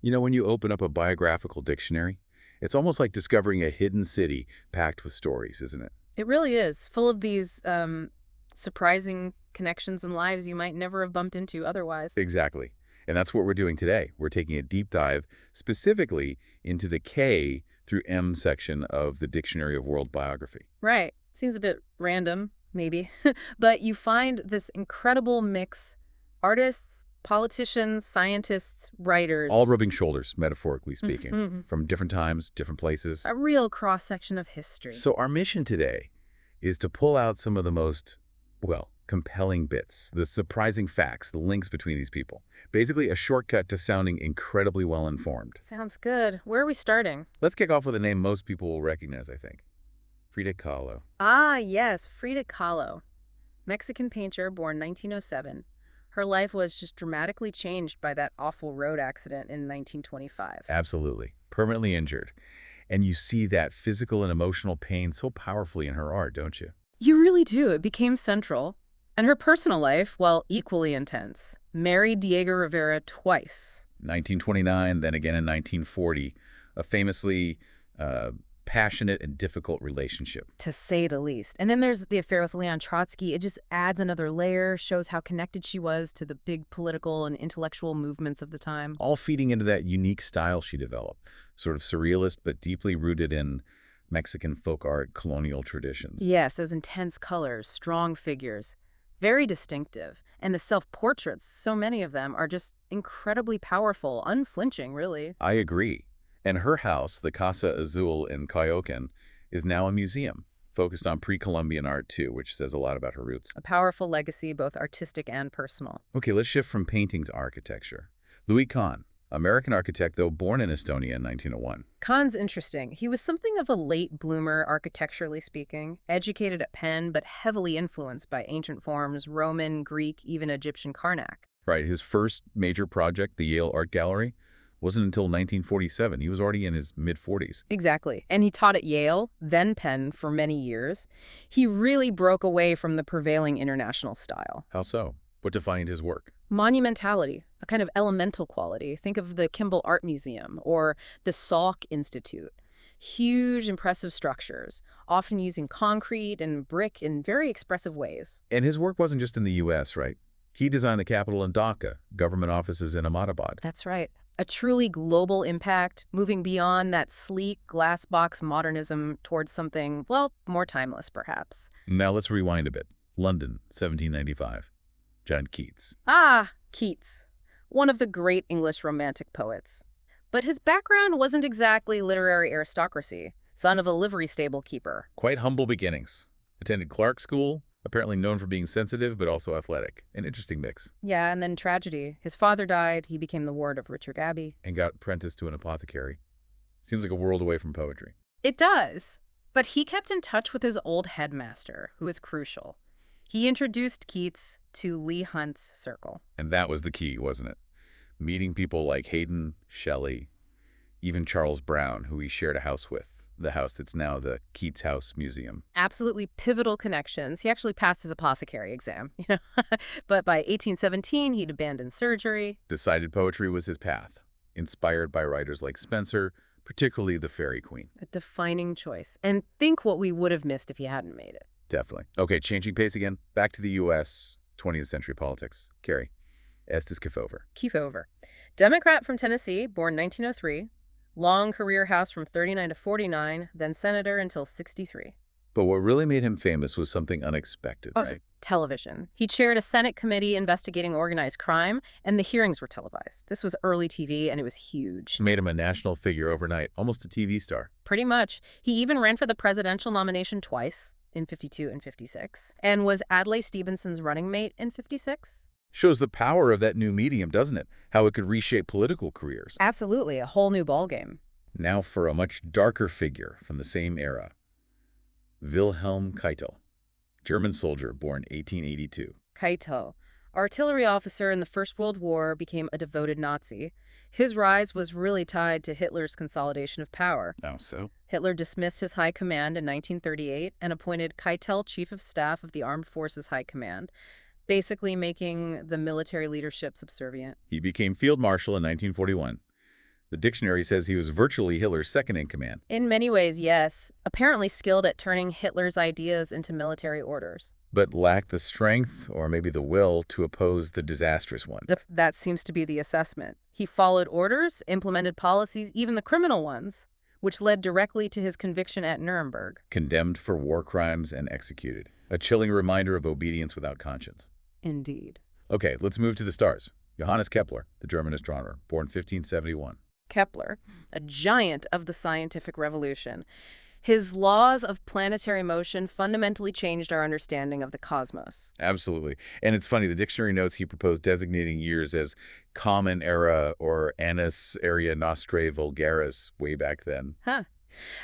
You know, when you open up a biographical dictionary, it's almost like discovering a hidden city packed with stories, isn't it? It really is, full of these surprising connections and lives you might never have bumped into otherwise. Exactly. And that's what we're doing today. We're taking a deep dive specifically into the K through M section of the Dictionary of World Biography. Right. Seems a bit random, maybe. But you find this incredible mix: artists, politicians, scientists, All writers. rubbing shoulders, metaphorically speaking, Mhm. from different times, different places. A real cross-section of history. So our mission today is to pull out some of the most, well, compelling bits, the surprising facts, the links between these people. Basically a shortcut to sounding incredibly well-informed. Sounds good. Where are we starting? Let's kick off with a name most people will recognize, I think. Frida Kahlo. Ah, yes, Frida Kahlo. Mexican painter born 1907. Her life was just dramatically changed by that awful road accident in 1925. Absolutely. Permanently injured. And you see that physical and emotional pain so powerfully in her art, don't you? You really do. It became central. And her personal life, well, equally intense. Married Diego Rivera twice. 1929, then again in 1940. A famously passionate and difficult relationship. To say the least. And then there's the affair with Leon Trotsky. It just adds another layer, shows how connected she was to the big political and intellectual movements of the time. All feeding into that unique style she developed. Sort of surrealist, but deeply rooted in Mexican folk art, colonial traditions. Yes, those intense colors, strong figures. Very distinctive. And the self-portraits, so many of them, are just incredibly powerful, unflinching, really. I agree. And her house, the Casa Azul in Coyoacán, is now a museum, focused on pre-Columbian art too, which says a lot about her roots. A powerful legacy, both artistic and personal. Okay, let's shift from painting to architecture. Louis Kahn, American architect, though born in Estonia in 1901. Kahn's interesting. He was something of a late bloomer, architecturally speaking, educated at Penn, but heavily influenced by ancient forms, Roman, Greek, even Egyptian Karnak. Right, his first major project, the Yale Art Gallery, wasn't until 1947. He was already in his mid-40s. Exactly. And he taught at Yale, then Penn, for many years. He really broke away from the prevailing international style. How so? What defined his work? Monumentality, a kind of elemental quality. Think of the Kimball Art Museum or the Salk Institute. Huge, impressive structures, often using concrete and brick in very expressive ways. And his work wasn't just in the U.S., right? He designed the Capitol in Dhaka, government offices in Ahmedabad. That's right. A truly global impact, moving beyond that sleek glass box modernism towards something, well, more timeless, perhaps. Now let's rewind a bit. London, 1795. John Keats. Ah, Keats, one of the great English Romantic poets. But his background wasn't exactly literary aristocracy, son of a livery stable keeper. Quite humble beginnings. Attended Clark School, apparently known for being sensitive but also athletic. An interesting mix. Yeah, and then tragedy. His father died, he became the ward of Richard Abbey. And got apprenticed to an apothecary. Seems like a world away from poetry. It does. But he kept in touch with his old headmaster, who was crucial. He introduced Keats to Leigh Hunt's circle. And that was the key, wasn't it? Meeting people like Haydn, Shelley, even Charles Brown, who he shared a house with. The house that's now the Keats House Museum. Absolutely pivotal connections. He actually passed his apothecary exam, But by 1817, he'd abandoned surgery. Decided poetry was his path, inspired by writers like Spencer, particularly the Fairy Queen. A defining choice. And think what we would have missed if he hadn't made it. Definitely. Okay, changing pace again. Back to the U.S., 20th century politics. Carrie, Estes Kefauver. Kefauver. Democrat from Tennessee, born 1903. Long career House from 39 to 49, then senator until 63. But what really made him famous was something unexpected, Oh, right? television. He chaired a Senate committee investigating organized crime, and the hearings were televised. This was early TV, and it was huge. Made him a national figure overnight, almost a TV star. Pretty much. He even ran for the presidential nomination twice, in 52 and 56, and was Adlai Stevenson's running mate in 56. Shows the power of that new medium, doesn't it? How it could reshape political careers. Absolutely, a whole new ballgame. Now for a much darker figure from the same era. Wilhelm Keitel, German soldier born 1882. Keitel, artillery officer in the First World War, became a devoted Nazi. His rise was really tied to Hitler's consolidation of power. Oh, so? Hitler dismissed his high command in 1938 and appointed Keitel chief of staff of the Armed Forces High Command, basically making the military leadership subservient. He became field marshal in 1941. The dictionary says he was virtually Hitler's second-in-command. In many ways, yes. Apparently skilled at turning Hitler's ideas into military orders. But lacked the strength, or maybe the will, to oppose the disastrous ones. That seems to be the assessment. He followed orders, implemented policies, even the criminal ones, which led directly to his conviction at Nuremberg. Condemned for war crimes and executed. A chilling reminder of obedience without conscience. Indeed. Okay, let's move to the stars. Johannes Kepler, the German astronomer, born 1571. Kepler, a giant of the scientific revolution. His laws of planetary motion fundamentally changed our understanding of the cosmos. Absolutely. And it's funny, the dictionary notes he proposed designating years as Common Era or Annus Area Nostrae Vulgaris way back then. Huh.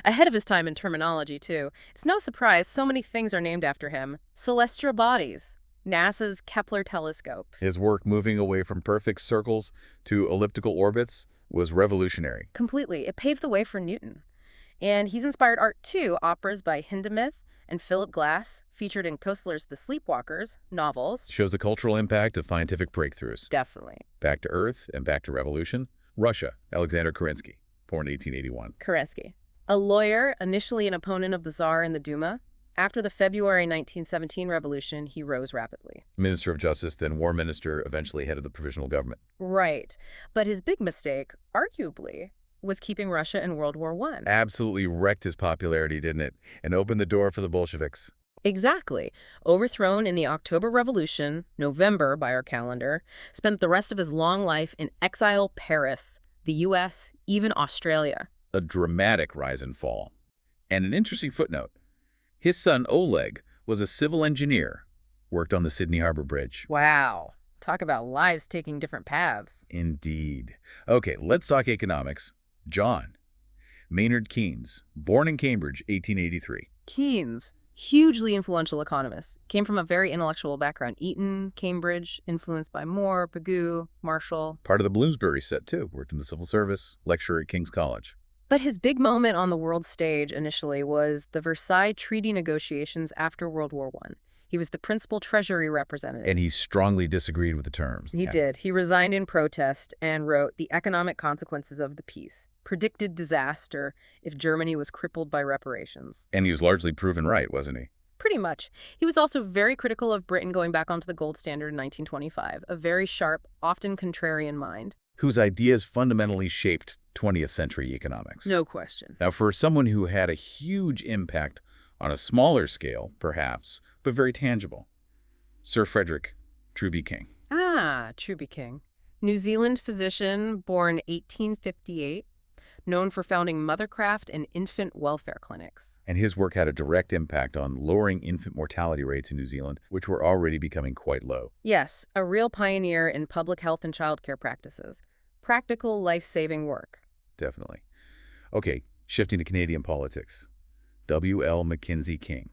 Ahead of his time in terminology, too. It's no surprise so many things are named after him. Celestial bodies, NASA's Kepler telescope. His work moving away from perfect circles to elliptical orbits was revolutionary. Completely. It paved the way for Newton. And he's inspired art, too. Operas by Hindemith and Philip Glass, featured in Koestler's The Sleepwalkers novels. Shows the cultural impact of scientific breakthroughs. Definitely. Back to Earth and back to revolution. Russia, Alexander Kerensky, born 1881. Kerensky. A lawyer, initially an opponent of the Tsar in the Duma. After the February 1917 revolution, he rose rapidly. Minister of Justice, then War Minister, eventually head of the provisional government. Right. But his big mistake, arguably, was keeping Russia in World War I. Absolutely wrecked his popularity, didn't it? And opened the door for the Bolsheviks. Exactly. Overthrown in the October Revolution, November by our calendar, spent the rest of his long life in exile Paris, the U.S., even Australia. A dramatic rise and fall. And an interesting footnote. His son, Oleg, was a civil engineer, worked on the Sydney Harbor Bridge. Wow. Talk about lives taking different paths. Indeed. Okay, let's talk economics. John. Maynard Keynes, born in Cambridge, 1883. Keynes, hugely influential economist, came from a very intellectual background. Eton, Cambridge, influenced by Moore, Pigou, Marshall. Part of the Bloomsbury set, too. Worked in the civil service, lecturer at King's College. But his big moment on the world stage initially was the Versailles Treaty negotiations after World War I. He was the principal Treasury representative. And he strongly disagreed with the terms. He did. He resigned in protest and wrote The Economic Consequences of the Peace, predicted disaster if Germany was crippled by reparations. And he was largely proven right, wasn't he? Pretty much. He was also very critical of Britain going back onto the gold standard in 1925, a very sharp, often contrarian mind. Whose ideas fundamentally shaped 20th century economics. No question. Now, for someone who had a huge impact on a smaller scale, perhaps, but very tangible, Sir Frederick Truby King. Ah, Truby King. New Zealand physician, born 1858, known for founding Mothercraft and infant welfare clinics. And his work had a direct impact on lowering infant mortality rates in New Zealand, which were already becoming quite low. Yes, a real pioneer in public health and childcare practices. Practical, life-saving work. Definitely. Okay, shifting to Canadian politics. W.L. Mackenzie King,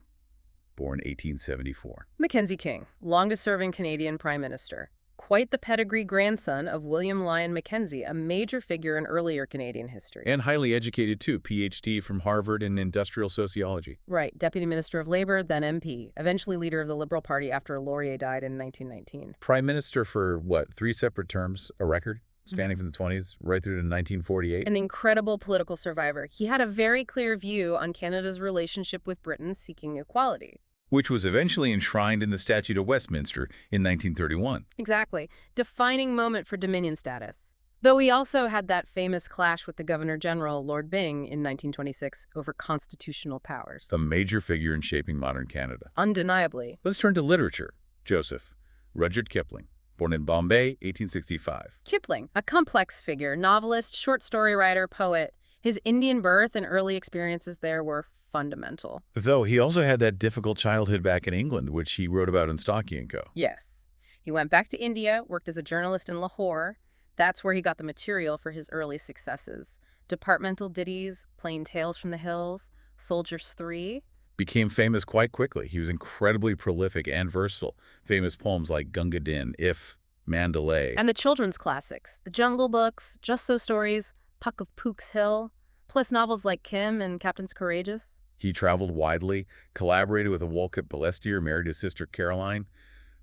born 1874. Mackenzie King, longest-serving Canadian Prime Minister. Quite the pedigree grandson of William Lyon Mackenzie, a major figure in earlier Canadian history. And highly educated, too, Ph.D. from Harvard in industrial sociology. Right, Deputy Minister of Labor, then MP, eventually leader of the Liberal Party after Laurier died in 1919. Prime Minister for, what, 3 separate terms, a record? Spanning from the 20s right through to 1948. An incredible political survivor. He had a very clear view on Canada's relationship with Britain seeking equality. Which was eventually enshrined in the Statute of Westminster in 1931. Exactly. Defining moment for Dominion status. Though he also had that famous clash with the Governor-General, Lord Byng, in 1926 over constitutional powers. A major figure in shaping modern Canada. Undeniably. Let's turn to literature. Joseph. Rudyard Kipling. Born in Bombay, 1865. Kipling, a complex figure, novelist, short story writer, poet. His Indian birth and early experiences there were fundamental. Though he also had that difficult childhood back in England, which he wrote about in Stocky & Co. Yes. He went back to India, worked as a journalist in Lahore. That's where he got the material for his early successes. Departmental ditties, Plain Tales from the Hills, Soldiers 3. Became famous quite quickly. He was incredibly prolific and versatile. Famous poems like Gunga Din, If, Mandalay. And the children's classics, The Jungle Books, Just So Stories, Puck of Pook's Hill, plus novels like Kim and Captain's Courageous. He traveled widely, collaborated with a Wolcott Balestier, married his sister Caroline,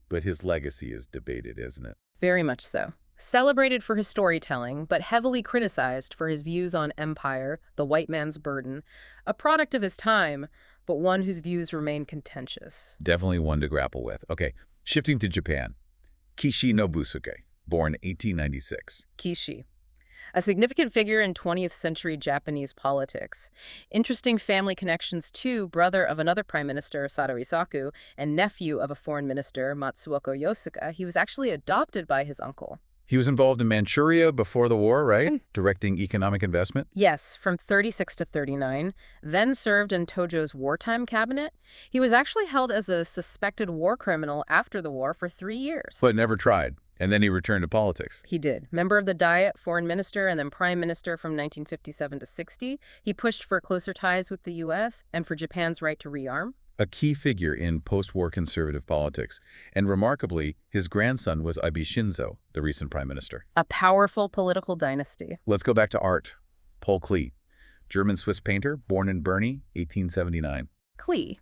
but his legacy is debated, isn't it? Very much so. Celebrated for his storytelling, but heavily criticized for his views on empire, the white man's burden, a product of his time, but one whose views remain contentious. Definitely one to grapple with. Okay, shifting to Japan. Kishi Nobusuke, born 1896. Kishi, a significant figure in 20th century Japanese politics. Interesting family connections too, brother of another prime minister, Sado Isaku, and nephew of a foreign minister, Matsuoka Yosuka. He was actually adopted by his uncle. He was involved in Manchuria before the war, right? Directing economic investment? Yes, from 36 to 39, then served in Tojo's wartime cabinet. He was actually held as a suspected war criminal after the war for 3 years. But never tried. And then he returned to politics. He did. Member of the Diet, foreign minister, and then prime minister from 1957 to 60. He pushed for closer ties with the U.S. and for Japan's right to rearm. A key figure in post-war conservative politics. And remarkably, his grandson was Abe Shinzo, the recent prime minister. A powerful political dynasty. Let's go back to art. Paul Klee, German-Swiss painter, born in Bern, 1879. Klee,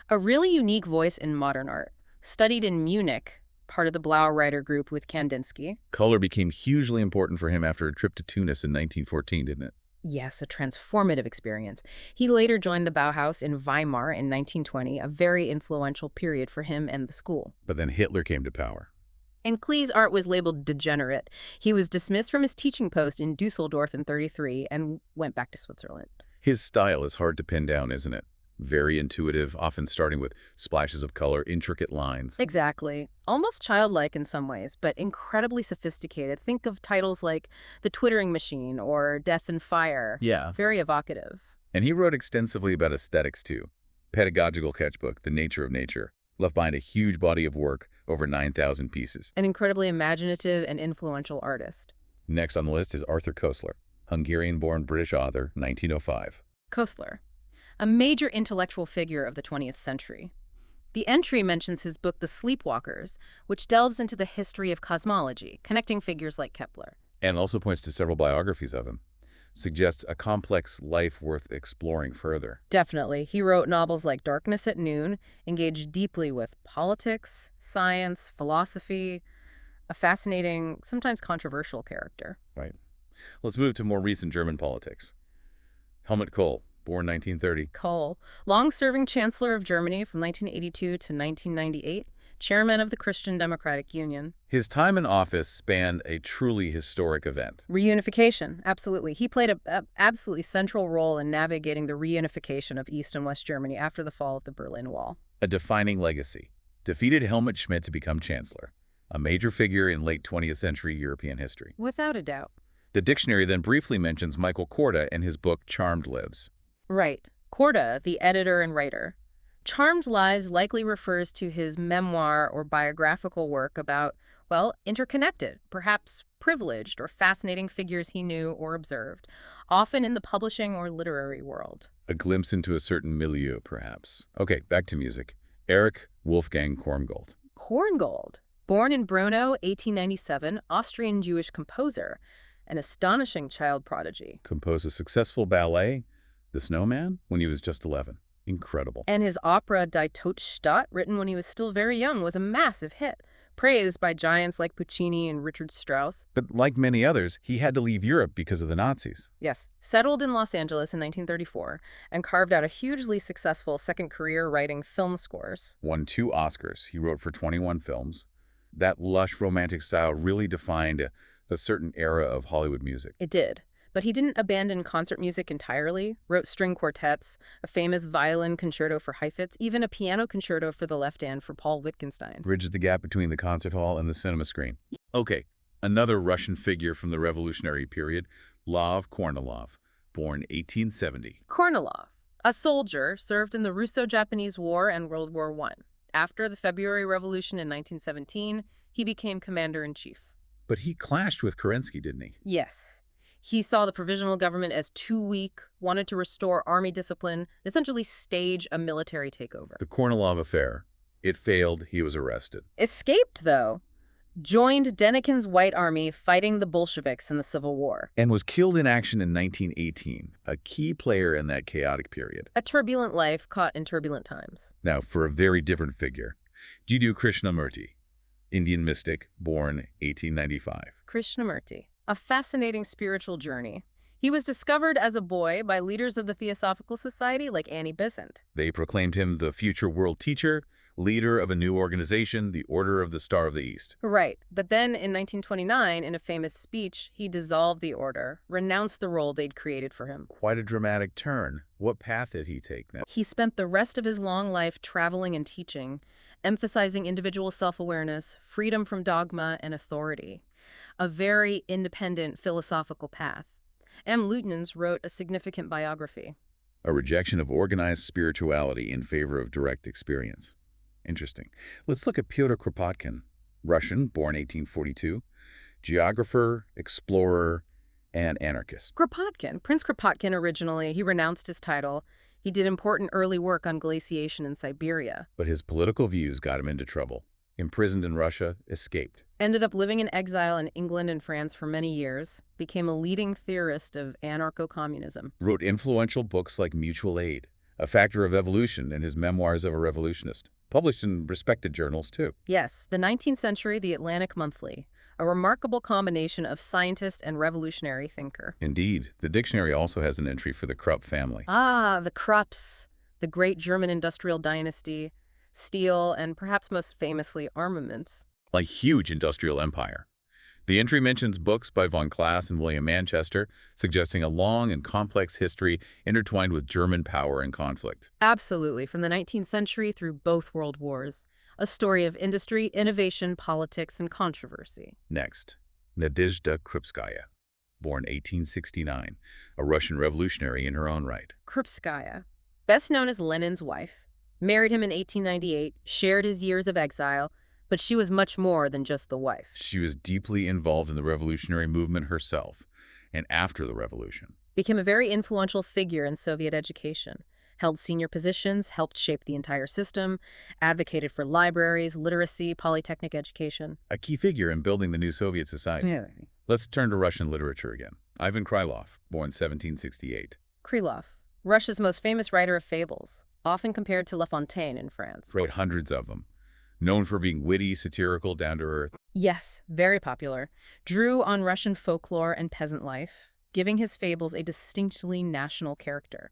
a really unique voice in modern art. Studied in Munich, part of the Blau writer group with Kandinsky. Color became hugely important for him after a trip to Tunis in 1914, didn't it? Yes, a transformative experience. He later joined the Bauhaus in Weimar in 1920, a very influential period for him and the school. But then Hitler came to power. And Klee's art was labeled degenerate. He was dismissed from his teaching post in Dusseldorf in 33 and went back to Switzerland. His style is hard to pin down, isn't it? Very intuitive, often starting with splashes of color, intricate lines. Exactly. Almost childlike in some ways, but incredibly sophisticated. Think of titles like The Twittering Machine or Death and Fire. Yeah. Very evocative. And he wrote extensively about aesthetics, too. Pedagogical sketchbook, The Nature of Nature, left behind a huge body of work, over 9,000 pieces. An incredibly imaginative and influential artist. Next on the list is Arthur Koestler, Hungarian-born British author, 1905. Koestler, a major intellectual figure of the 20th century. The entry mentions his book The Sleepwalkers, which delves into the history of cosmology, connecting figures like Kepler. And also points to several biographies of him. Suggests a complex life worth exploring further. Definitely. He wrote novels like Darkness at Noon, engaged deeply with politics, science, philosophy, a fascinating, sometimes controversial character. Right. Let's move to more recent German politics. Helmut Kohl, born 1930. Kohl, long-serving Chancellor of Germany from 1982 to 1998, chairman of the Christian Democratic Union. His time in office spanned a truly historic event. Reunification, absolutely. He played an absolutely central role in navigating the reunification of East and West Germany after the fall of the Berlin Wall. A defining legacy. Defeated Helmut Schmidt to become chancellor. A major figure in late 20th century European history. Without a doubt. The dictionary then briefly mentions Michael Korda in his book Charmed Lives. Right. Korda, the editor and writer. Charmed Lives likely refers to his memoir or biographical work about, well, interconnected, perhaps privileged or fascinating figures he knew or observed, often in the publishing or literary world. A glimpse into a certain milieu, perhaps. Okay, back to music. Erich Wolfgang Korngold. Korngold, born in Brno, 1897, Austrian Jewish composer, an astonishing child prodigy. Composed a successful ballet, The Snowman, when he was just 11. Incredible. And his opera Die Totstadt, written when he was still very young, was a massive hit, praised by giants like Puccini and Richard Strauss. But like many others, he had to leave Europe because of the Nazis. Yes, settled in Los Angeles in 1934 and carved out a hugely successful second career writing film scores. Won 2 Oscars. He wrote for 21 films. That lush romantic style really defined a certain era of Hollywood music. It did. But he didn't abandon concert music entirely, wrote string quartets, a famous violin concerto for Heifetz, even a piano concerto for the left hand for Paul Wittgenstein. Bridges the gap between the concert hall and the cinema screen. Okay, another Russian figure from the revolutionary period, Lov Kornilov, born 1870. Kornilov, a soldier, served in the Russo-Japanese War and World War I. After the February Revolution in 1917, he became commander-in-chief. But he clashed with Kerensky, didn't he? Yes. He saw the provisional government as too weak, wanted to restore army discipline, essentially stage a military takeover. The Kornilov affair. It failed. He was arrested. Escaped, though. Joined Denikin's White Army fighting the Bolsheviks in the Civil War. And was killed in action in 1918, a key player in that chaotic period. A turbulent life caught in turbulent times. Now, for a very different figure, Jiddu Krishnamurti, Indian mystic, born 1895. Krishnamurti, a fascinating spiritual journey. He was discovered as a boy by leaders of the Theosophical Society like Annie Besant. They proclaimed him the future world teacher, leader of a new organization, the Order of the Star of the East. Right, but then in 1929, in a famous speech, he dissolved the order, renounced the role they'd created for him. Quite a dramatic turn. What path did he take now? He spent the rest of his long life traveling and teaching, emphasizing individual self-awareness, freedom from dogma and authority. A very independent philosophical path. M. Lutyens wrote a significant biography. A rejection of organized spirituality in favor of direct experience. Interesting. Let's look at Pyotr Kropotkin, Russian, born 1842, geographer, explorer, and anarchist. Prince Kropotkin originally, he renounced his title. He did important early work on glaciation in Siberia. But his political views got him into trouble. Imprisoned in Russia, escaped. Ended up living in exile in England and France for many years, became a leading theorist of anarcho-communism. Wrote influential books like Mutual Aid, A Factor of Evolution, and his Memoirs of a Revolutionist. Published in respected journals, too. Yes, the 19th century, The Atlantic Monthly, a remarkable combination of scientist and revolutionary thinker. Indeed. The dictionary also has an entry for the Krupp family. Ah, the Krupps, the great German industrial dynasty, steel, and perhaps most famously, armaments. A huge industrial empire. The entry mentions books by von Class and William Manchester, suggesting a long and complex history intertwined with German power and conflict. Absolutely, from the 19th century through both world wars. A story of industry, innovation, politics, and controversy. Next, Nadezhda Krupskaya, born 1869, a Russian revolutionary in her own right. Krupskaya, best known as Lenin's wife, married him in 1898, shared his years of exile, but she was much more than just the wife. She was deeply involved in the revolutionary movement herself, and after the revolution. Became a very influential figure in Soviet education. Held senior positions, helped shape the entire system, advocated for libraries, literacy, polytechnic education. A key figure in building the new Soviet society. Yeah. Let's turn to Russian literature again. Ivan Krylov, born 1768. Krylov, Russia's most famous writer of fables, often compared to La Fontaine in France. Wrote hundreds of them. Known for being witty, satirical, down-to-earth. Yes, very popular. Drew on Russian folklore and peasant life, giving his fables a distinctly national character.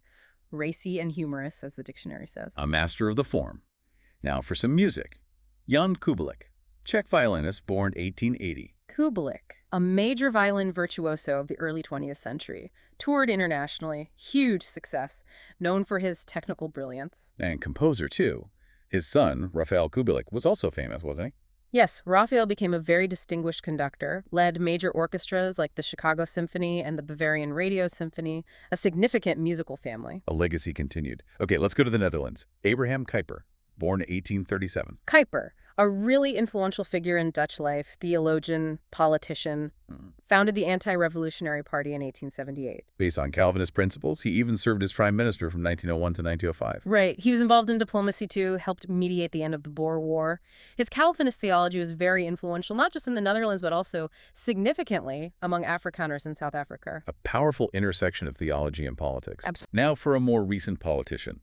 Racy and humorous, as the dictionary says. A master of the form. Now for some music. Jan Kubelik, Czech violinist, born 1880. Kubelik, a major violin virtuoso of the early 20th century, toured internationally, huge success, known for his technical brilliance. And composer, too. His son, Raphael Kubelik, was also famous, wasn't he? Yes, Raphael became a very distinguished conductor, led major orchestras like the Chicago Symphony and the Bavarian Radio Symphony, a significant musical family. A legacy continued. Okay, let's go to the Netherlands. Abraham Kuyper, born 1837. Kuyper, a really influential figure in Dutch life, theologian, politician, founded the Anti-Revolutionary Party in 1878. Based on Calvinist principles, he even served as prime minister from 1901 to 1905. Right. He was involved in diplomacy, too, helped mediate the end of the Boer War. His Calvinist theology was very influential, not just in the Netherlands, but also significantly among Afrikaners in South Africa. A powerful intersection of theology and politics. Absolutely. Now for a more recent politician.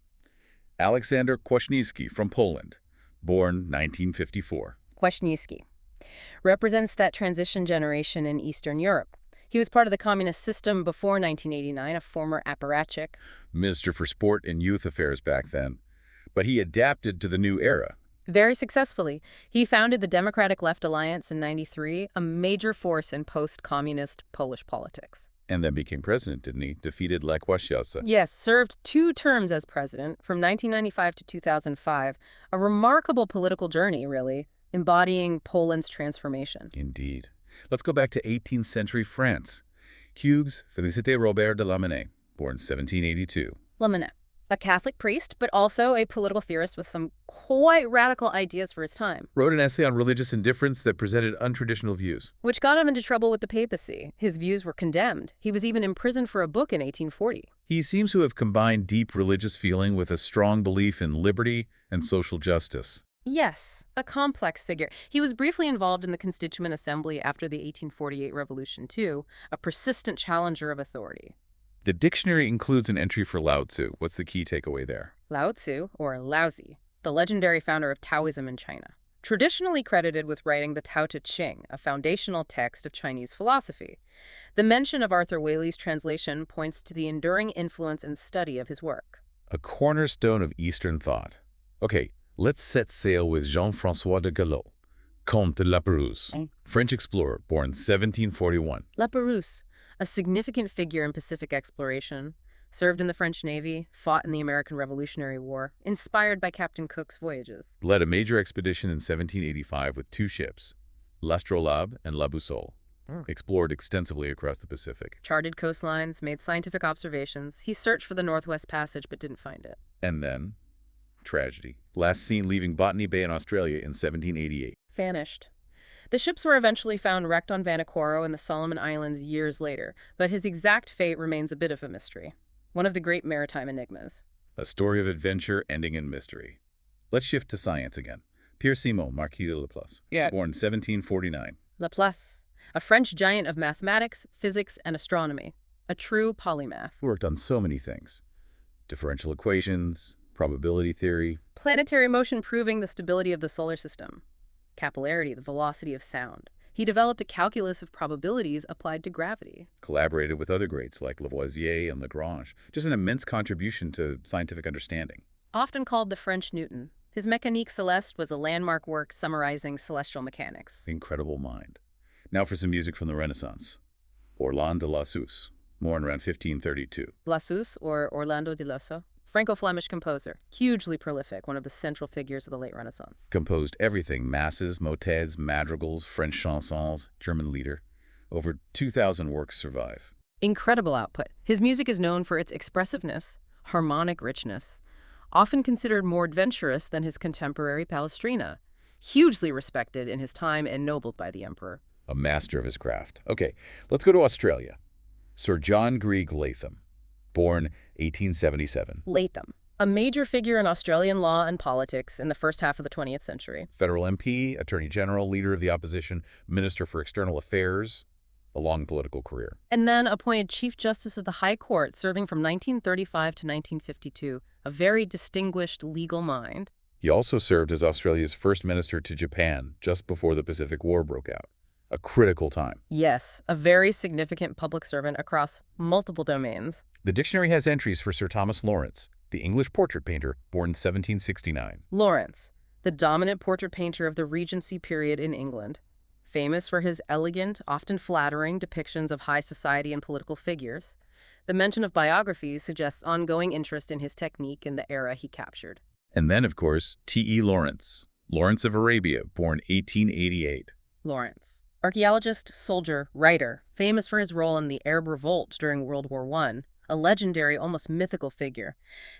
Aleksander Kwaśniewski from Poland, born 1954. Kwaśniewski represents that transition generation in Eastern Europe. He was part of the communist system before 1989, a former apparatchik. Minister for Sport and Youth Affairs back then. But he adapted to the new era. Very successfully. He founded the Democratic Left Alliance in '93, a major force in post-communist Polish politics. And then became president, didn't he? Defeated Lech Walesa. Yes, served 2 terms as president from 1995 to 2005. A remarkable political journey, really, embodying Poland's transformation. Indeed. Let's go back to 18th century France. Hugues Félicité Robert de Lamennais, born 1782. Lamennais, a Catholic priest, but also a political theorist with some quite radical ideas for his time. Wrote an essay on religious indifference that presented untraditional views. Which got him into trouble with the papacy. His views were condemned. He was even imprisoned for a book in 1840. He seems to have combined deep religious feeling with a strong belief in liberty and social justice. Yes, a complex figure. He was briefly involved in the Constituent Assembly after the 1848 revolution, too, a persistent challenger of authority. The dictionary includes an entry for Lao Tzu. What's the key takeaway there? Lao Tzu, or Laozi, the legendary founder of Taoism in China, traditionally credited with writing the Tao Te Ching, a foundational text of Chinese philosophy. The mention of Arthur Waley's translation points to the enduring influence and study of his work. A cornerstone of Eastern thought. Okay, let's set sail with Jean-François de Galaup, Comte de Lapérouse, French explorer, born 1741. Lapérouse, a significant figure in Pacific exploration, served in the French Navy, fought in the American Revolutionary War, inspired by Captain Cook's voyages. Led a major expedition in 1785 with 2 ships, L'Astrolabe and La Boussole. Explored extensively across the Pacific. Charted coastlines, made scientific observations. He searched for the Northwest Passage but didn't find it. And then, tragedy. Last seen leaving Botany Bay in Australia in 1788. Vanished. The ships were eventually found wrecked on Vanikoro in the Solomon Islands years later, but his exact fate remains a bit of a mystery. One of the great maritime enigmas. A story of adventure ending in mystery. Let's shift to science again. Pierre-Simon Marquis de Laplace, born 1749. Laplace, a French giant of mathematics, physics, and astronomy. A true polymath. Worked on so many things. Differential equations, probability theory. Planetary motion proving the stability of the solar system. Capillarity, the velocity of sound. He developed a calculus of probabilities applied to gravity. Collaborated with other greats like Lavoisier and Lagrange. Just an immense contribution to scientific understanding. Often called the French Newton, his Mécanique Céleste was a landmark work summarizing celestial mechanics. Incredible mind. Now for some music from the Renaissance. Orlando de Lassus, born around 1532. Lassus, or Orlando di Lassus, Franco-Flemish composer, hugely prolific, one of the central figures of the late Renaissance. Composed everything, masses, motets, madrigals, French chansons, German lieder. Over 2,000 works survive. Incredible output. His music is known for its expressiveness, harmonic richness, often considered more adventurous than his contemporary Palestrina, hugely respected in his time and ennobled by the emperor. A master of his craft. Okay, let's go to Australia. Sir John Greig Latham, born 1877. Latham, a major figure in Australian law and politics in the first half of the 20th century. Federal MP, Attorney General, Leader of the Opposition, Minister for External Affairs, a long political career. And then appointed Chief Justice of the High Court, serving from 1935 to 1952, a very distinguished legal mind. He also served as Australia's first minister to Japan just before the Pacific War broke out. A critical time. Yes, a very significant public servant across multiple domains. The dictionary has entries for Sir Thomas Lawrence, the English portrait painter, born 1769. Lawrence, the dominant portrait painter of the Regency period in England, famous for his elegant, often flattering depictions of high society and political figures. The mention of biographies suggests ongoing interest in his technique in the era he captured. And then, of course, T.E. Lawrence, Lawrence of Arabia, born 1888. Lawrence, archaeologist, soldier, writer, famous for his role in the Arab Revolt during World War I, a legendary, almost mythical figure.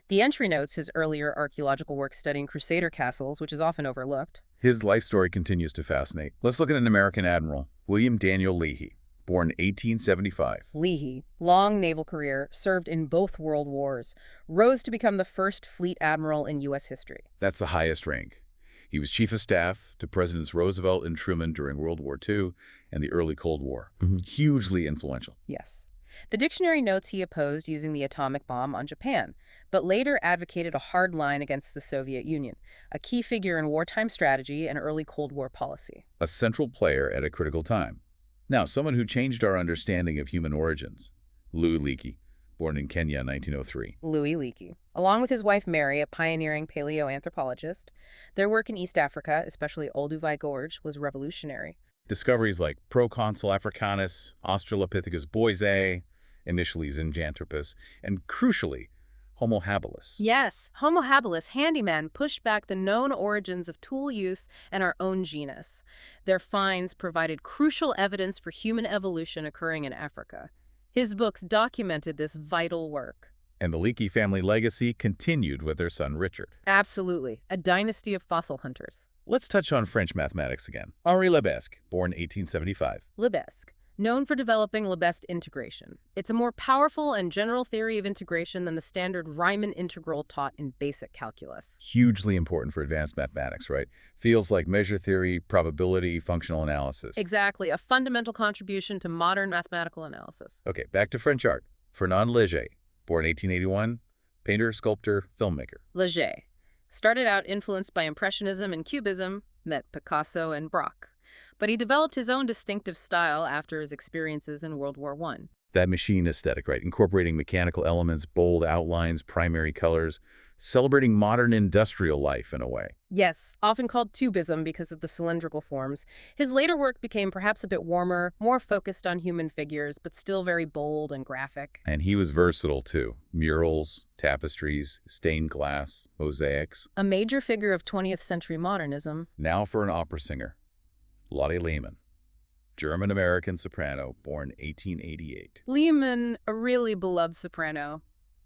The entry notes his earlier archaeological work studying Crusader castles, which is often overlooked. His life story continues to fascinate. Let's look at an American admiral, William Daniel Leahy, born 1875. Leahy, long naval career, served in both world wars, rose to become the first fleet admiral in U.S. history. That's the highest rank. He was chief of staff to Presidents Roosevelt and Truman during World War II and the early Cold War. Hugely influential. Yes. The dictionary notes he opposed using the atomic bomb on Japan, but later advocated a hard line against the Soviet Union, a key figure in wartime strategy and early Cold War policy. A central player at a critical time. Now, someone who changed our understanding of human origins. Louis Leakey, born in Kenya in 1903. Louis Leakey. Along with his wife Mary, a pioneering paleoanthropologist, their work in East Africa, especially Olduvai Gorge, was revolutionary. Discoveries like Proconsul africanus, Australopithecus boisei, initially Zinjanthropus, and crucially, Homo habilis. Yes, Homo habilis, handyman, pushed back the known origins of tool use and our own genus. Their finds provided crucial evidence for human evolution occurring in Africa. His books documented this vital work. And the Leakey family legacy continued with their son Richard. Absolutely, a dynasty of fossil hunters. Let's touch on French mathematics again. Henri Lebesgue, born 1875. Lebesgue, known for developing Lebesgue integration. It's a more powerful and general theory of integration than the standard Riemann integral taught in basic calculus. Hugely important for advanced mathematics, right? Fields like measure theory, probability, functional analysis. Exactly, a fundamental contribution to modern mathematical analysis. Okay, back to French art. Fernand Léger, born 1881, painter, sculptor, filmmaker. Léger started out influenced by Impressionism and Cubism, met Picasso and Braque. But he developed his own distinctive style after his experiences in World War I. That machine aesthetic, right? Incorporating mechanical elements, bold outlines, primary colors, celebrating modern industrial life in a way. Yes, often called Cubism because of the cylindrical forms. His later work became perhaps a bit warmer, more focused on human figures, but still very bold and graphic. And he was versatile too. Murals, tapestries, stained glass, mosaics. A major figure of 20th century modernism. Now for an opera singer. Lotte Lehmann, German-American soprano, born 1888. Lehmann, a really beloved soprano,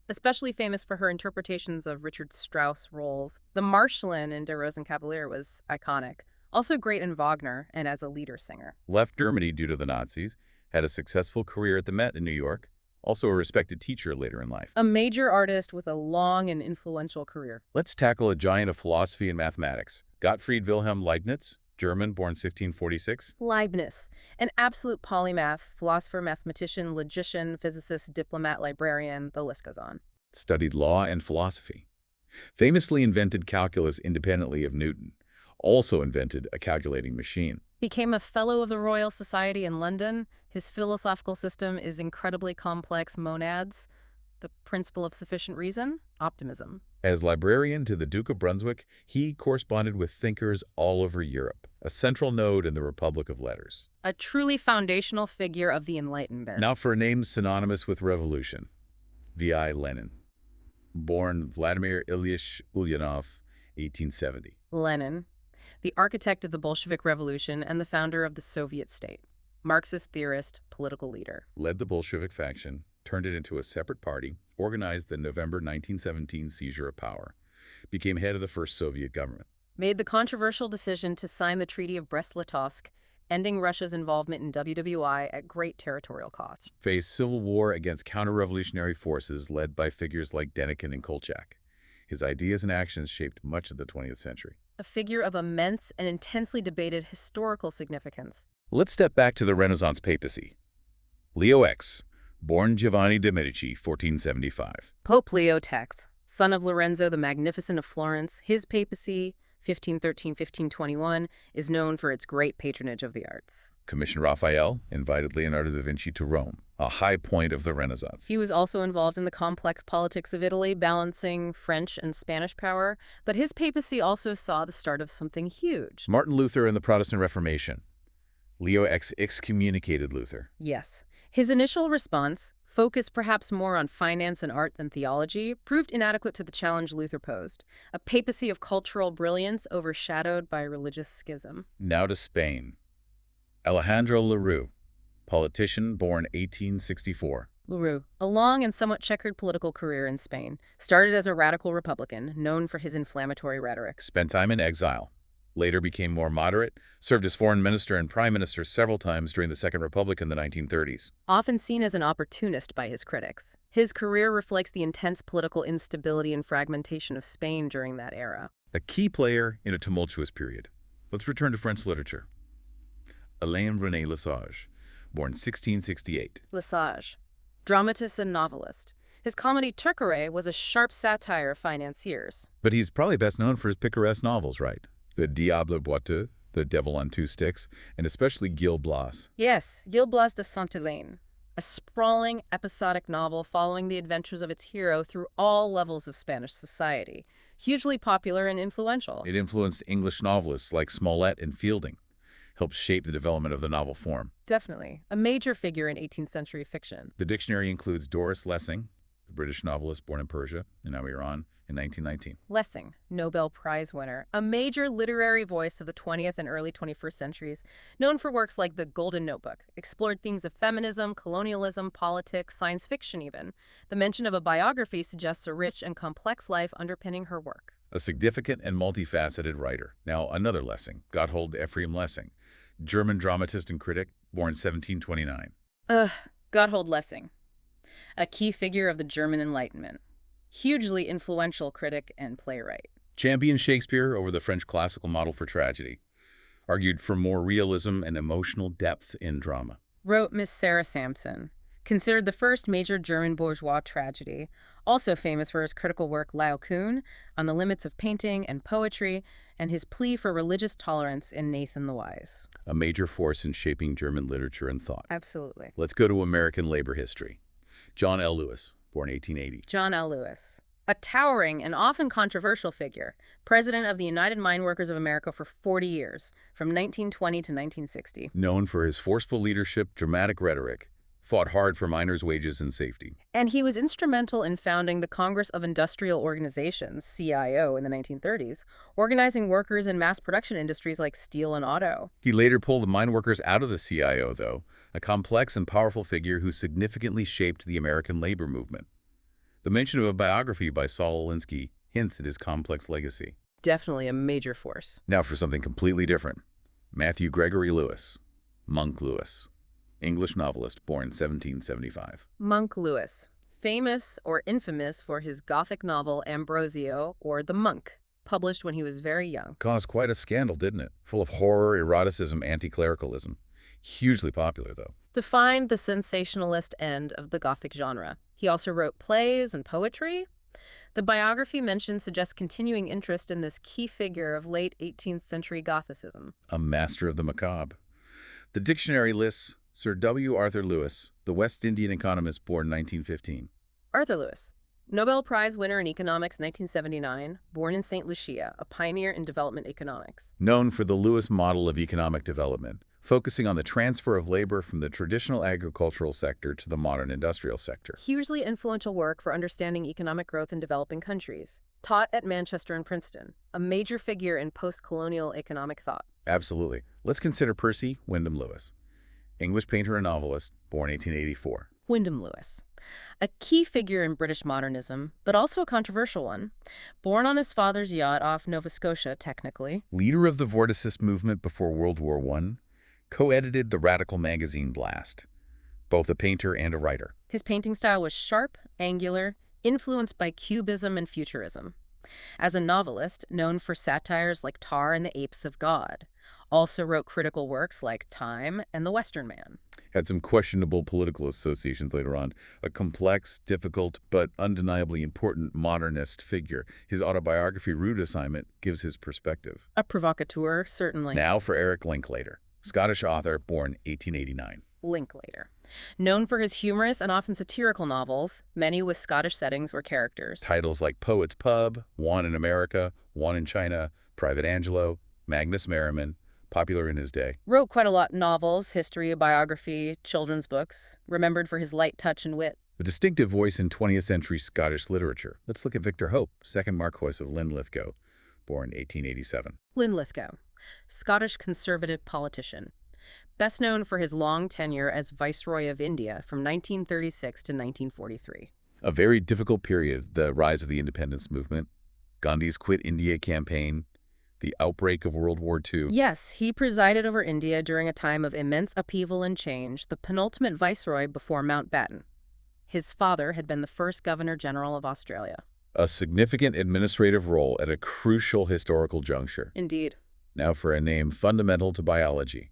especially famous for her interpretations of Richard Strauss roles. The Marschallin in Der Rosenkavalier was iconic, also great in Wagner and as a leader singer. Left Germany due to the Nazis, had a successful career at the Met in New York, also a respected teacher later in life. A major artist with a long and influential career. Let's tackle a giant of philosophy and mathematics. Gottfried Wilhelm Leibniz, German, born 1646. Leibniz, an absolute polymath, philosopher, mathematician, logician, physicist, diplomat, librarian, the list goes on. Studied law and philosophy. Famously invented calculus independently of Newton. Also invented a calculating machine. Became a Fellow of the Royal Society in London. His philosophical system is incredibly complex monads. The principle of sufficient reason, optimism. As librarian to the Duke of Brunswick, he corresponded with thinkers all over Europe, a central node in the Republic of Letters. A truly foundational figure of the Enlightenment. Now for a name synonymous with revolution. V.I. Lenin. Born Vladimir Ilyich Ulyanov, 1870. Lenin, the architect of the Bolshevik Revolution and the founder of the Soviet state. Marxist theorist, political leader. Led the Bolshevik faction, turned it into a separate party, organized the November 1917 seizure of power, became head of the first Soviet government. Made the controversial decision to sign the Treaty of Brest-Litovsk, ending Russia's involvement in WWI at great territorial cost. Faced civil war against counter-revolutionary forces led by figures like Denikin and Kolchak. His ideas and actions shaped much of the 20th century. A figure of immense and intensely debated historical significance. Let's step back to the Renaissance papacy. Leo X, born Giovanni de' Medici, 1475. Pope Leo X, son of Lorenzo the Magnificent of Florence, his papacy, 1513-1521, is known for its great patronage of the arts. Commissioned Raphael, invited Leonardo da Vinci to Rome, a high point of the Renaissance. He was also involved in the complex politics of Italy, balancing French and Spanish power, but his papacy also saw the start of something huge. Martin Luther and the Protestant Reformation. Leo X excommunicated Luther. Yes. His initial response, focused perhaps more on finance and art than theology, proved inadequate to the challenge Luther posed, a papacy of cultural brilliance overshadowed by religious schism. Now to Spain. Alejandro Lerroux, politician, born 1864. Lerroux, a long and somewhat checkered political career in Spain, started as a radical Republican, known for his inflammatory rhetoric. Spent time in exile. Later became more moderate, served as foreign minister and prime minister several times during the Second Republic in the 1930s. Often seen as an opportunist by his critics, his career reflects the intense political instability and fragmentation of Spain during that era. A key player in a tumultuous period. Let's return to French literature. Alain René Lesage, born 1668. Lesage, dramatist and novelist. His comedy Turcaret was a sharp satire of financiers. But he's probably best known for his picaresque novels, right? The Diable Boiteux, The Devil on Two Sticks, and especially Gil Blas. Yes, Gil Blas de Sainte-Hélène, a sprawling, episodic novel following the adventures of its hero through all levels of Spanish society. Hugely popular and influential. It influenced English novelists like Smollett and Fielding, helped shape the development of the novel form. Definitely. A major figure in 18th century fiction. The dictionary includes Doris Lessing, the British novelist born in Persia, and now Iran, in 1919. Lessing, Nobel Prize winner, a major literary voice of the 20th and early 21st centuries, known for works like The Golden Notebook, explored themes of feminism, colonialism, politics, science fiction even. The mention of a biography suggests a rich and complex life underpinning her work. A significant and multifaceted writer. Now another Lessing, Gotthold Ephraim Lessing, German dramatist and critic, born 1729. Gotthold Lessing, a key figure of the German Enlightenment. Hugely influential critic and playwright. Championed Shakespeare over the French classical model for tragedy. Argued for more realism and emotional depth in drama. Wrote Miss Sarah Sampson, Considered the first major German bourgeois tragedy. Also famous for his critical work Laocoon, On the Limits of Painting and Poetry, and his plea for religious tolerance in Nathan the Wise. A major force in shaping German literature and thought. Absolutely. Let's go to American labor history. John L. Lewis, born 1880. John L. Lewis. A towering and often controversial figure, president of the United Mine Workers of America for 40 years, from 1920 to 1960. Known for his forceful leadership, dramatic rhetoric, fought hard for miners' wages and safety. And he was instrumental in founding the Congress of Industrial Organizations, CIO, in the 1930s, organizing workers in mass production industries like steel and auto. He later pulled the mine workers out of the CIO, though, a complex and powerful figure who significantly shaped the American labor movement. The mention of a biography by Saul Alinsky hints at his complex legacy. Definitely a major force. Now for something completely different. Matthew Gregory Lewis, Monk Lewis, English novelist, born 1775. Monk Lewis, famous or infamous for his Gothic novel Ambrosio, or The Monk, published when he was very young. Caused quite a scandal, didn't it? Full of horror, eroticism, anti-clericalism. Hugely popular, though. Defined the sensationalist end of the Gothic genre. He also wrote plays and poetry. The biography mentioned suggests continuing interest in this key figure of late 18th century Gothicism. A master of the macabre. The dictionary lists Sir W. Arthur Lewis, the West Indian economist, born 1915. Arthur Lewis, Nobel Prize winner in economics 1979, born in St. Lucia, a pioneer in development economics. Known for the Lewis model of economic development, focusing on the transfer of labor from the traditional agricultural sector to the modern industrial sector. Hugely influential work for understanding economic growth in developing countries. Taught at Manchester and Princeton, a major figure in post-colonial economic thought. Absolutely. Let's consider Percy Wyndham Lewis, English painter and novelist, born 1884. Wyndham Lewis, a key figure in British modernism, but also a controversial one. Born on his father's yacht off Nova Scotia, technically. Leader of the Vorticist movement before World War I, co-edited the radical magazine Blast, both a painter and a writer. His painting style was sharp, angular, influenced by Cubism and Futurism. As a novelist, known for satires like Tar and the Apes of God, also wrote critical works like Time and The Western Man. Had some questionable political associations later on. A complex, difficult, but undeniably important modernist figure. His autobiography, Route Assignment, gives his perspective. A provocateur, certainly. Now for Eric Linklater, Scottish author, born 1889. Linklater. Known for his humorous and often satirical novels, many with Scottish settings or characters. Titles like Poet's Pub, One in America, One in China, Private Angelo, Magnus Merriman, popular in his day. Wrote quite a lot of novels, history, biography, children's books, remembered for his light touch and wit. A distinctive voice in 20th century Scottish literature. Let's look at Victor Hope, second Marquess of Linlithgow, born 1887. Linlithgow, Scottish conservative politician. Best known for his long tenure as Viceroy of India from 1936 to 1943. A very difficult period, the rise of the independence movement, Gandhi's Quit India campaign, the outbreak of World War II. Yes, he presided over India during a time of immense upheaval and change, the penultimate viceroy before Mountbatten. His father had been the first Governor-General of Australia. A significant administrative role at a crucial historical juncture. Indeed. Now for a name fundamental to biology.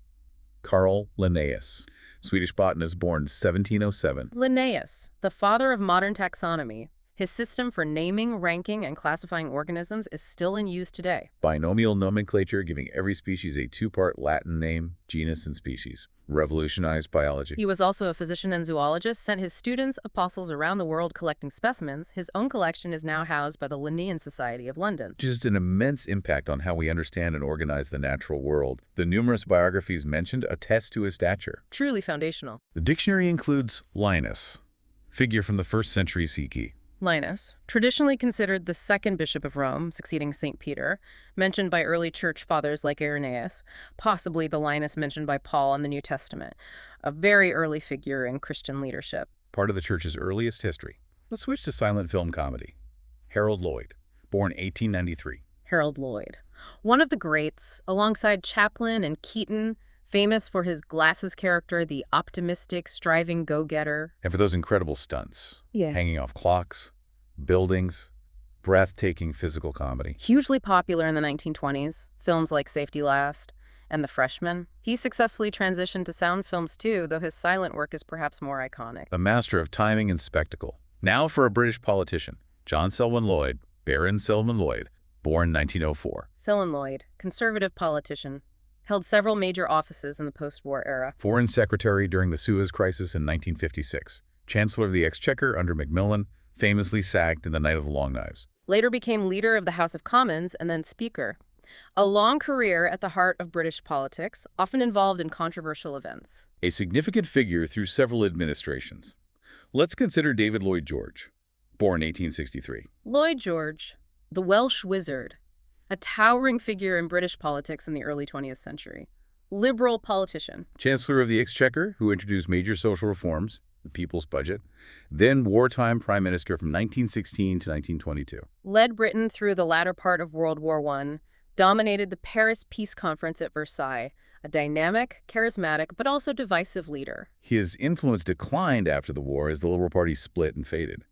Carl Linnaeus, Swedish botanist, born 1707. Linnaeus, the father of modern taxonomy. His system for naming, ranking, and classifying organisms is still in use today. Binomial nomenclature, giving every species a two-part Latin name, genus and species. Revolutionized biology. He was also a physician and zoologist, sent his students, apostles around the world collecting specimens. His own collection is now housed by the Linnean Society of London. Just an immense impact on how we understand and organize the natural world. The numerous biographies mentioned attest to his stature. Truly foundational. The dictionary includes Linus, figure from the 1st century CE. Linus, traditionally considered the second bishop of Rome, succeeding St. Peter, mentioned by early church fathers like Irenaeus, possibly the Linus mentioned by Paul in the New Testament, a very early figure in Christian leadership. Part of the church's earliest history. Let's switch to silent film comedy. Harold Lloyd, born 1893. Harold Lloyd, one of the greats, alongside Chaplin and Keaton, famous for his glasses character, the optimistic, striving go-getter. And for those incredible stunts. Yeah. Hanging off clocks, buildings, breathtaking physical comedy. Hugely popular in the 1920s, films like Safety Last, And The Freshman? He successfully transitioned to sound films too, though his silent work is perhaps more iconic. A master of timing and spectacle. Now for a British politician, John Selwyn Lloyd, Baron Selwyn Lloyd, born 1904. Selwyn Lloyd, conservative politician, held several major offices in the post-war era. Foreign Secretary during the Suez Crisis in 1956. Chancellor of the Exchequer under Macmillan, famously sacked in the Night of the Long Knives. Later became leader of the House of Commons and then Speaker. A long career at the heart of British politics, often involved in controversial events. A significant figure through several administrations. Let's consider David Lloyd George, born 1863. Lloyd George, the Welsh wizard, a towering figure in British politics in the early 20th century. Liberal politician. Chancellor of the Exchequer, who introduced major social reforms, the People's Budget, then wartime prime minister from 1916 to 1922. Led Britain through the latter part of World War I, dominated the Paris Peace Conference at Versailles, a dynamic, charismatic, but also divisive leader. His influence declined after the war as the Liberal Party split and faded.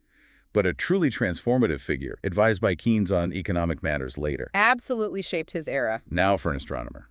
But a truly transformative figure, advised by Keynes on economic matters later. Absolutely shaped his era. Now for an astronomer.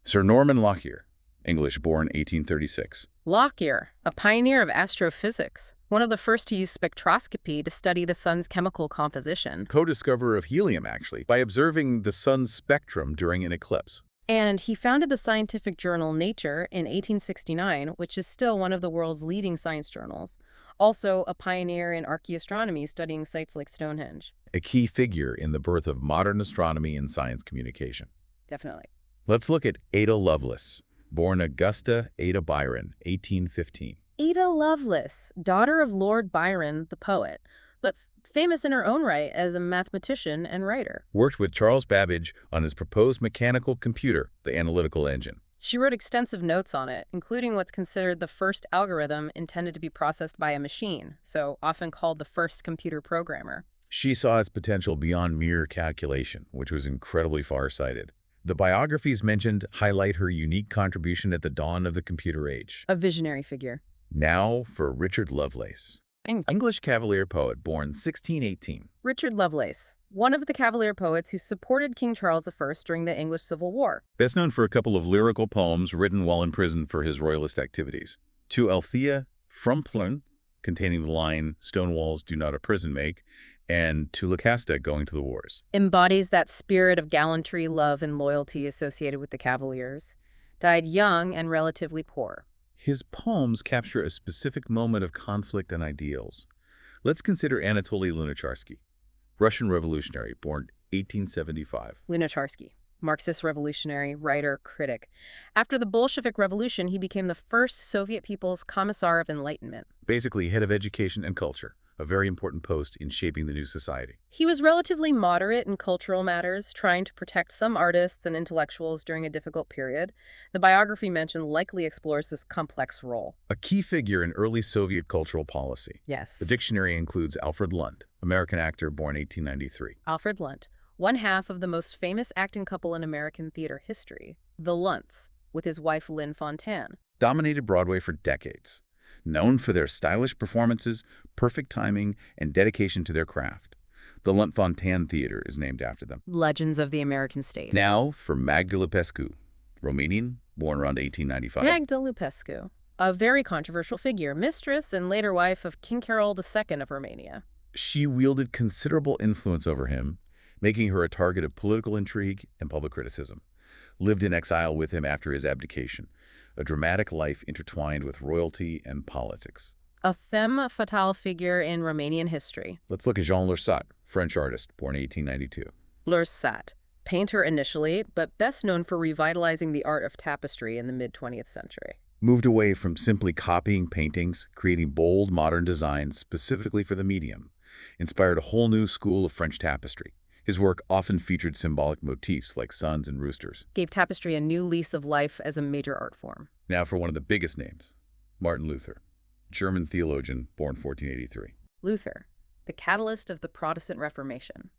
Sir Norman Lockyer, English, born 1836. Lockyer, a pioneer of astrophysics, one of the first to use spectroscopy to study the sun's chemical composition. Co-discoverer of helium, actually, by observing the sun's spectrum during an eclipse. And he founded the scientific journal Nature in 1869, which is still one of the world's leading science journals. Also a pioneer in archaeoastronomy, studying sites like Stonehenge. A key figure in the birth of modern astronomy and science communication. Definitely. Let's look at Ada Lovelace, born Augusta Ada Byron, 1815. Ada Lovelace, daughter of Lord Byron, the poet, but famous in her own right as a mathematician and writer. Worked with Charles Babbage on his proposed mechanical computer, the analytical engine. She wrote extensive notes on it, including what's considered the first algorithm intended to be processed by a machine, so often called the first computer programmer. She saw its potential beyond mere calculation, which was incredibly far-sighted. The biographies mentioned highlight her unique contribution at the dawn of the computer age. A visionary figure. Now for Richard Lovelace. English Cavalier poet, born 1618. Richard Lovelace, one of the Cavalier poets who supported King Charles I during the English Civil War. Best known for a couple of lyrical poems written while in prison for his royalist activities. To Althea from Plön, containing the line, "Stone walls do not a prison make," and to Lucasta, going to the wars. Embodies that spirit of gallantry, love, and loyalty associated with the Cavaliers. Died young and relatively poor. His poems capture a specific moment of conflict and ideals. Let's consider Anatoly Lunacharsky, Russian revolutionary, born 1875. Lunacharsky, Marxist revolutionary, writer, critic. After the Bolshevik Revolution, he became the first Soviet People's Commissar of Enlightenment. Basically, head of education and culture, a very important post in shaping the new society. He was relatively moderate in cultural matters, trying to protect some artists and intellectuals during a difficult period. The biography mentioned likely explores this complex role. A key figure in early Soviet cultural policy. Yes. The dictionary includes Alfred Lunt, American actor, born 1893. Alfred Lunt, one half of the most famous acting couple in American theater history, the Lunts, with his wife Lynn Fontanne. Dominated Broadway for decades. Known for their stylish performances, perfect timing, and dedication to their craft. The Lunt-Fontanne Theater is named after them. Legends of the American stage. Now for Magda Lupescu, Romanian, born around 1895. Magda Lupescu, a very controversial figure, mistress and later wife of King Carol II of Romania. She wielded considerable influence over him, making her a target of political intrigue and public criticism. Lived in exile with him after his abdication. A dramatic life intertwined with royalty and politics. A femme fatale figure in Romanian history. Let's look at Jean Laursat, French artist, born 1892. Laursat, painter initially, but best known for revitalizing the art of tapestry in the mid-20th century. Moved away from simply copying paintings, creating bold, modern designs specifically for the medium. Inspired a whole new school of French tapestry. His work often featured symbolic motifs like suns and roosters. Gave tapestry a new lease of life as a major art form. Now for one of the biggest names, Martin Luther, German theologian, born 1483. Luther, the catalyst of the Protestant Reformation.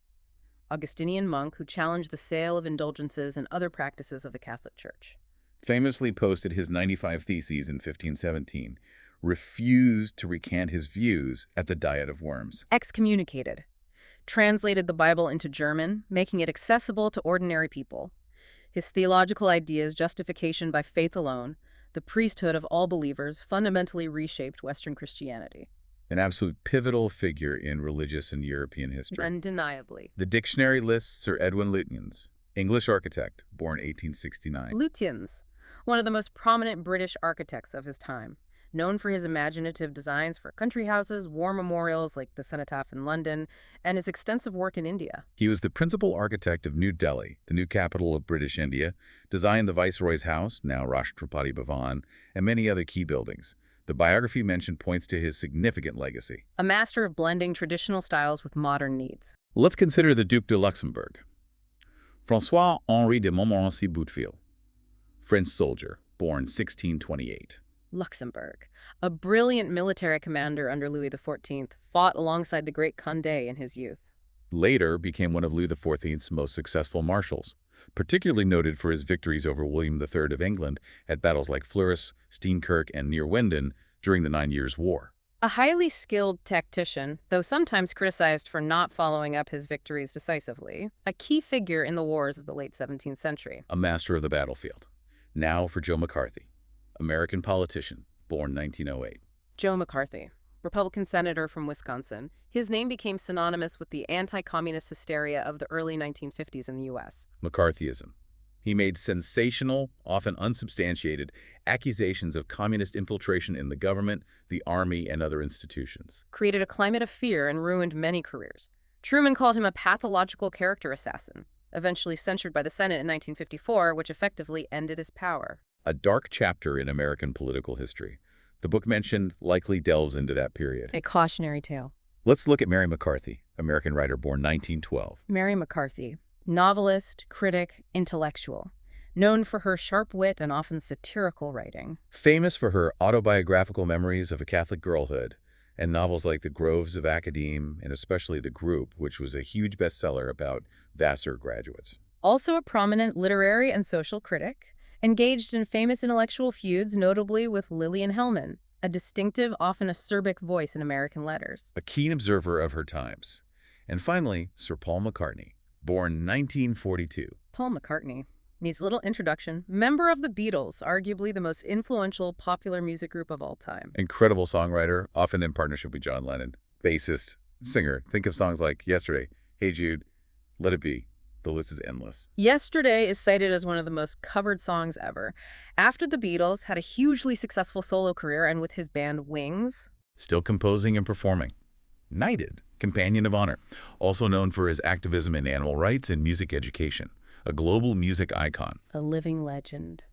Augustinian monk who challenged the sale of indulgences and other practices of the Catholic Church. Famously posted his 95 Theses in 1517, refused to recant his views at the Diet of Worms. Excommunicated. Translated the Bible into German, making it accessible to ordinary people. His theological ideas, justification by faith alone, the priesthood of all believers, fundamentally reshaped Western Christianity. An absolute pivotal figure in religious and European history. Undeniably. The dictionary lists Sir Edwin Lutyens, English architect, born 1869. Lutyens, one of the most prominent British architects of his time, known for his imaginative designs for country houses, war memorials like the Cenotaph in London, and his extensive work in India. He was the principal architect of New Delhi, the new capital of British India, designed the Viceroy's House, now Rashtrapati Bhavan, and many other key buildings. The biography mentioned points to his significant legacy. A master of blending traditional styles with modern needs. Let's consider the Duc de Luxembourg. François-Henri de Montmorency-Bouteville, French soldier, born 1628. Luxembourg, a brilliant military commander under Louis XIV, fought alongside the great Condé in his youth. Later became one of Louis XIV's most successful marshals, particularly noted for his victories over William III of England at battles like Fleurus, Steenkirk, and Neerwinden during the 9 Years' War. A highly skilled tactician, though sometimes criticized for not following up his victories decisively, a key figure in the wars of the late 17th century. A master of the battlefield. Now for Joe McCarthy, American politician, born 1908. Joe McCarthy, Republican senator from Wisconsin. His name became synonymous with the anti-communist hysteria of the early 1950s in the U.S. McCarthyism. He made sensational, often unsubstantiated, accusations of communist infiltration in the government, the army, and other institutions. Created a climate of fear and ruined many careers. Truman called him a pathological character assassin, eventually censured by the Senate in 1954, which effectively ended his power. A dark chapter in American political history. The book mentioned likely delves into that period. A cautionary tale. Let's look at Mary McCarthy, American writer born 1912. Mary McCarthy, novelist, critic, intellectual, known for her sharp wit and often satirical writing. Famous for her autobiographical memories of a Catholic girlhood and novels like The Groves of Academe and especially The Group, which was a huge bestseller about Vassar graduates. Also a prominent literary and social critic, engaged in famous intellectual feuds, notably with Lillian Hellman, a distinctive, often acerbic voice in American letters. A keen observer of her times. And finally, Sir Paul McCartney, born 1942. Paul McCartney needs little introduction. Member of the Beatles, arguably the most influential popular music group of all time. Incredible songwriter, often in partnership with John Lennon. Bassist, singer. Think of songs like Yesterday, Hey Jude, Let It Be. The list is endless. Yesterday is cited as one of the most covered songs ever. After the Beatles had a hugely successful solo career and with his band Wings. Still composing and performing. Knighted, Companion of Honor, also known for his activism in animal rights and music education. A global music icon. A living legend.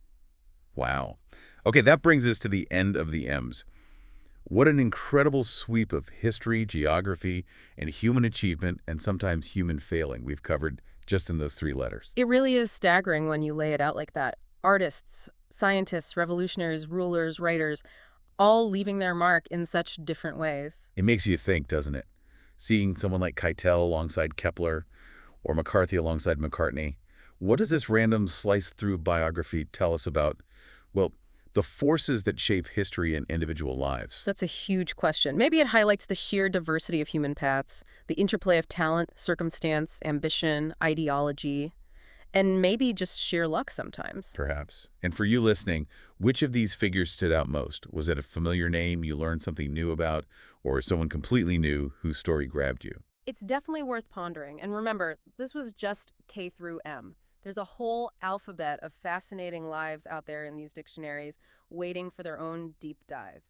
Wow. Okay, that brings us to the end of the M's. What an incredible sweep of history, geography, and human achievement, and sometimes human failing we've covered just in those 3 letters. It really is staggering when you lay it out like that. Artists, scientists, revolutionaries, rulers, writers, all leaving their mark in such different ways. It makes you think, doesn't it? Seeing someone like Keitel alongside Kepler, or McCarthy alongside McCartney. What does this random slice-through biography tell us about, well, the forces that shape history and individual lives? That's a huge question. Maybe it highlights the sheer diversity of human paths, the interplay of talent, circumstance, ambition, ideology, and maybe just sheer luck sometimes. Perhaps. And for you listening, which of these figures stood out most? Was it a familiar name you learned something new about, or someone completely new whose story grabbed you? It's definitely worth pondering. And remember, this was just K through M. There's a whole alphabet of fascinating lives out there in these dictionaries waiting for their own deep dive.